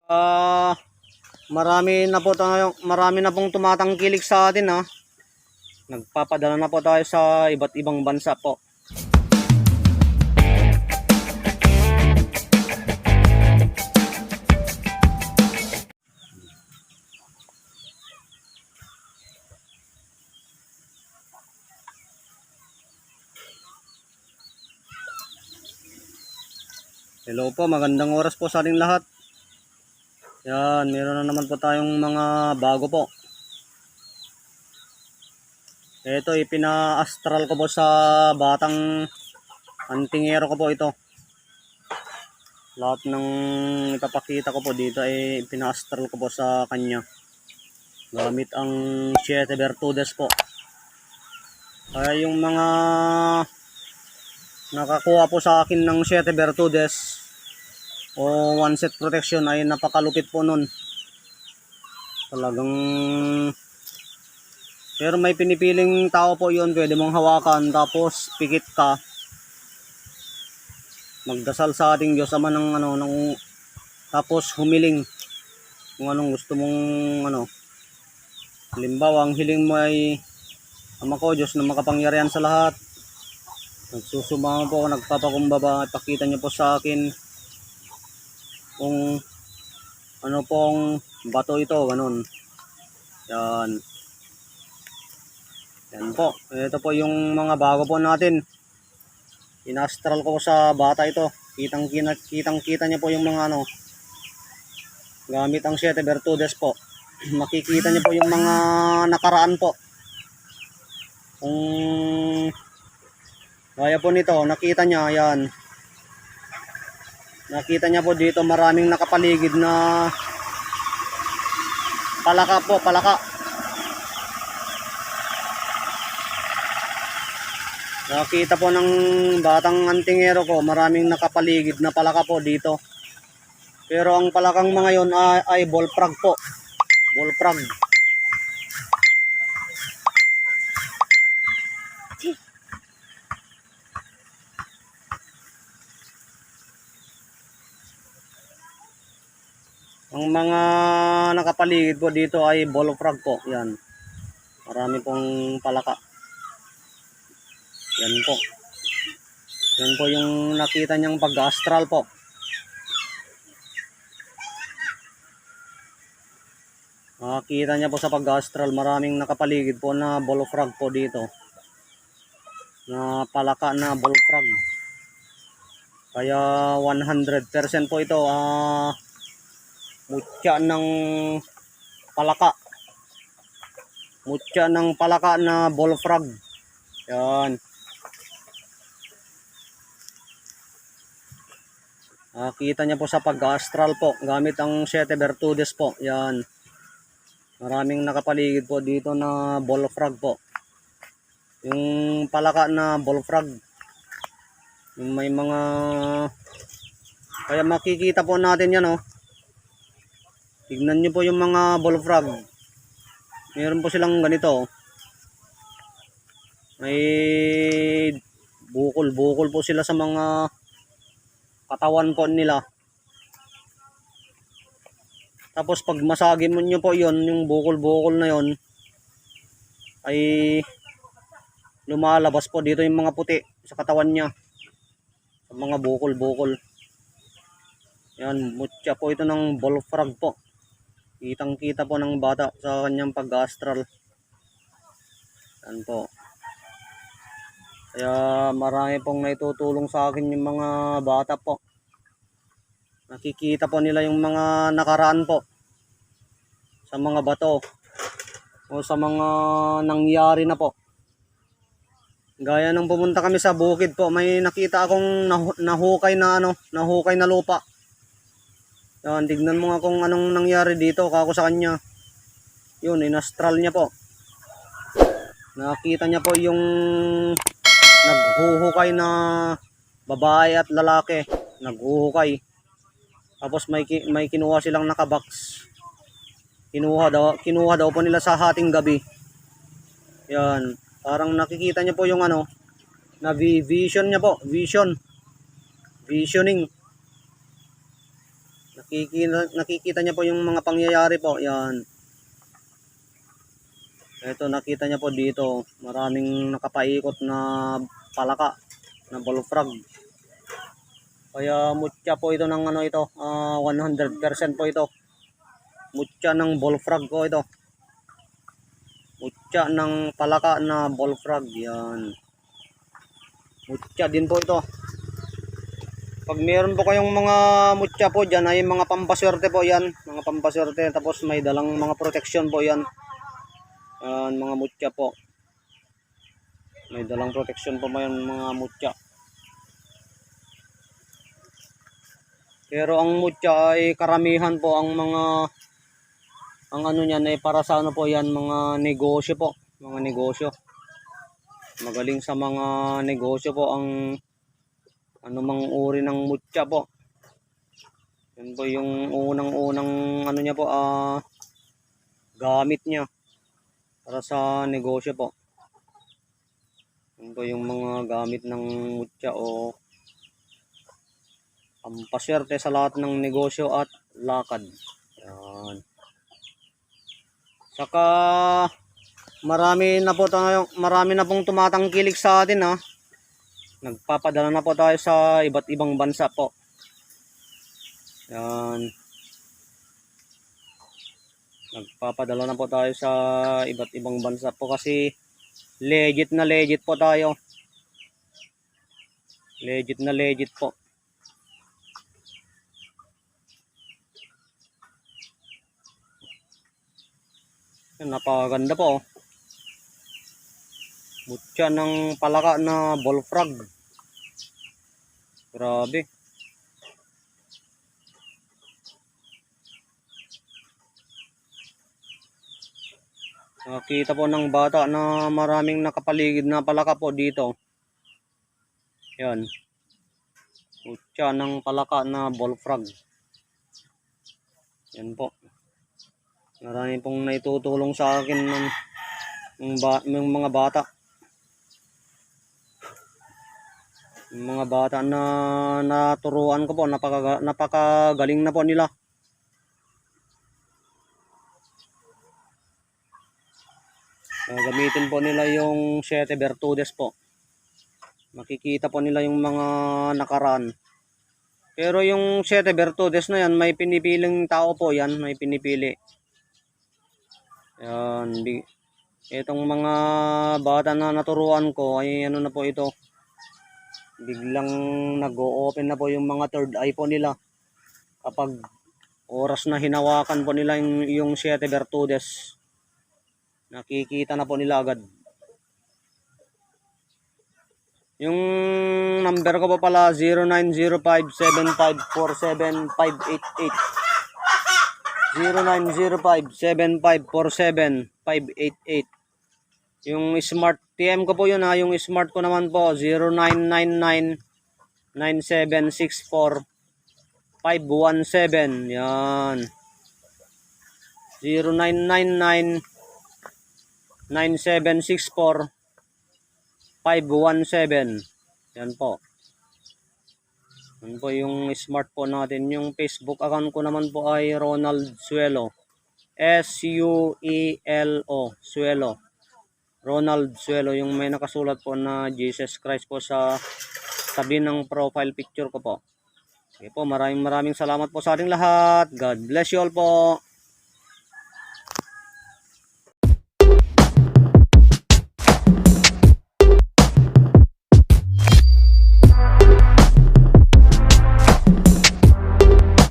Ah, marami na pong tumatangkilik sa atin ha. Nagpapadala na po tayo sa iba't ibang bansa po. Hello po, magandang oras po sa ating lahat. Yan, meron na naman po tayong mga bago po. Ito, ipina-astral ko po sa batang antingero ko po ito. Lahat ng ipapakita ko po dito ay ipina-astral ko po sa kanya. Gamit ang 7 Virtudes po. Kaya yung mga nakakuha po sa akin ng 7 Virtudes o one set protection ay napakalupit po nun. Talagang pero may pinipiling tao po yun, pwede mong hawakan tapos pikit ka, magdasal sa ating Diyos Ama ng tapos humiling kung anong gusto mong halimbawa ang hiling mo ay Ama ko, Diyos na makapangyarihan sa lahat, nagsusumama po ako, nagpapakumbaba, ipakita niyo po sa akin kung ano pong bato ito, ganun. Yan po. Ito po yung mga bago po natin. Inastral ko sa bata ito. Kitang-kita niyo po yung mga gamit ang 7 Virtudes po. Makikita niyo po yung mga nakaraan po. Kung gaya po nito, nakita niya, yan. Nakita niya po dito maraming nakapaligid na palaka po, palaka. Nakita po ng batang antingero ko, maraming nakapaligid na palaka po dito. Pero ang palakang mga yon ay bullfrog po. Bullfrog. Ang mga nakapaligid po dito ay bullfrog po. Yan. Marami pong palaka. Yan po. Yan po yung nakita niyang pag-astral po. Nakita niya po sa pag-astral, maraming nakapaligid po na bullfrog po dito. Na palaka na bullfrog. Kaya 100% po ito mutya ng palaka. Mutya ng palaka na bullfrog. Yan. Kita niya po sa pag-astral po. Gamit ang 7 Virtudes po. Yan. Maraming nakapaligid po dito na bullfrog po. Yung palaka na bullfrog. Yung may mga... Kaya makikita po natin yan Tignan nyo po yung mga bullfrog. Meron po silang ganito. May bukol po sila sa mga katawan po nila. Tapos pag masagin mo nyo po yon, yung bukol na yon ay lumalabas po dito yung mga puti sa katawan niya. Sa mga bukol. Yan, mutya po ito ng bullfrog po. Kitang-kita po ng bata sa kanyang pag-astral. Yan po. Kaya marami pong naitutulong sa akin yung mga bata po. Nakikita po nila yung mga nakaraan po. Sa mga bato. O sa mga nangyari na po. Gaya nung pumunta kami sa bukid po, may nakita akong nahukay na lupa. Yan, tignan mo nga kung anong nangyari dito kako sa kanya. Yun, inastral niya po. Nakita niya po yung naghuhukay na babae at lalaki. Naghuhukay. Tapos may kinuha silang nakabox. Kinuha daw po nila sa hating gabi. Yan. Parang nakikita niya po yung na vision niya po. Visioning. Nakikita niya po yung mga pangyayari po. Yan. Ito, nakita niya po dito. Maraming nakapaikot na palaka na bullfrog. Kaya mutya po ito ng ano ito. 100% po ito. Mutya ng bullfrog po ito. Mutya ng palaka na bullfrog. Yan. Mutya din po ito. Pag meron po kayong mga mutya po dyan ay mga pampaswerte po yan. Mga pampaswerte. Tapos may dalang mga protection po yan. Yan mga mutya po. May dalang protection po yan mga mutya. Pero ang mutya ay karamihan po ang mga ang ano niyan ay para sa ano po yan mga negosyo po. Mga negosyo. Magaling sa mga negosyo po ang anumang uri ng mutya po. Yan po yung unang-unang ano niya po gamit niya para sa negosyo po. Yan po yung mga gamit ng mutya o pampaswerte sa lahat ng negosyo at lakad. Yan. Saka marami na pong tumatangkilik sa atin ha. Nagpapadala na po tayo sa iba't ibang bansa po. Yan. Nagpapadala na po tayo sa iba't ibang bansa po kasi legit po tayo. Legit po. Yan, napakaganda po. Mutya ng palaka na bullfrog. Grabe. Nakita po ng bata na maraming nakapaligid na palaka po dito. Yan. Mutya ng palaka na bullfrog. Yan po. Marami pong naitutulong sa akin ng mga bata. Yung mga bata na naturuan ko po, napakagaling na po nila. Gamitin po nila yung 7 virtudes po. Makikita po nila yung mga nakaraan. Pero yung 7 virtudes na yan, may pinipiling tao po yan, may pinipili. Yan, itong mga bata na naturuan ko ay ano na po ito. Biglang nag-o-open na po yung mga third eye po nila. Kapag oras na hinawakan po nila yung 7 virtudes. Nakikita na po nila agad. Yung number ko po pala 0905-7547588. 0905-7547588. Yung smart TM ko po yun ha. Yung smart ko naman po 0999-9764-517. Yan. 0999-9764-517. Yan po. Yan po yung smart po natin. Yung Facebook account ko naman po ay Ronald Suelo. S-U-E-L-O. Suelo. Ronald Suelo. Yung may nakasulat po na Jesus Christ po sa tabi ng profile picture ko po. Okay po, maraming salamat po sa ating lahat. God bless you all po.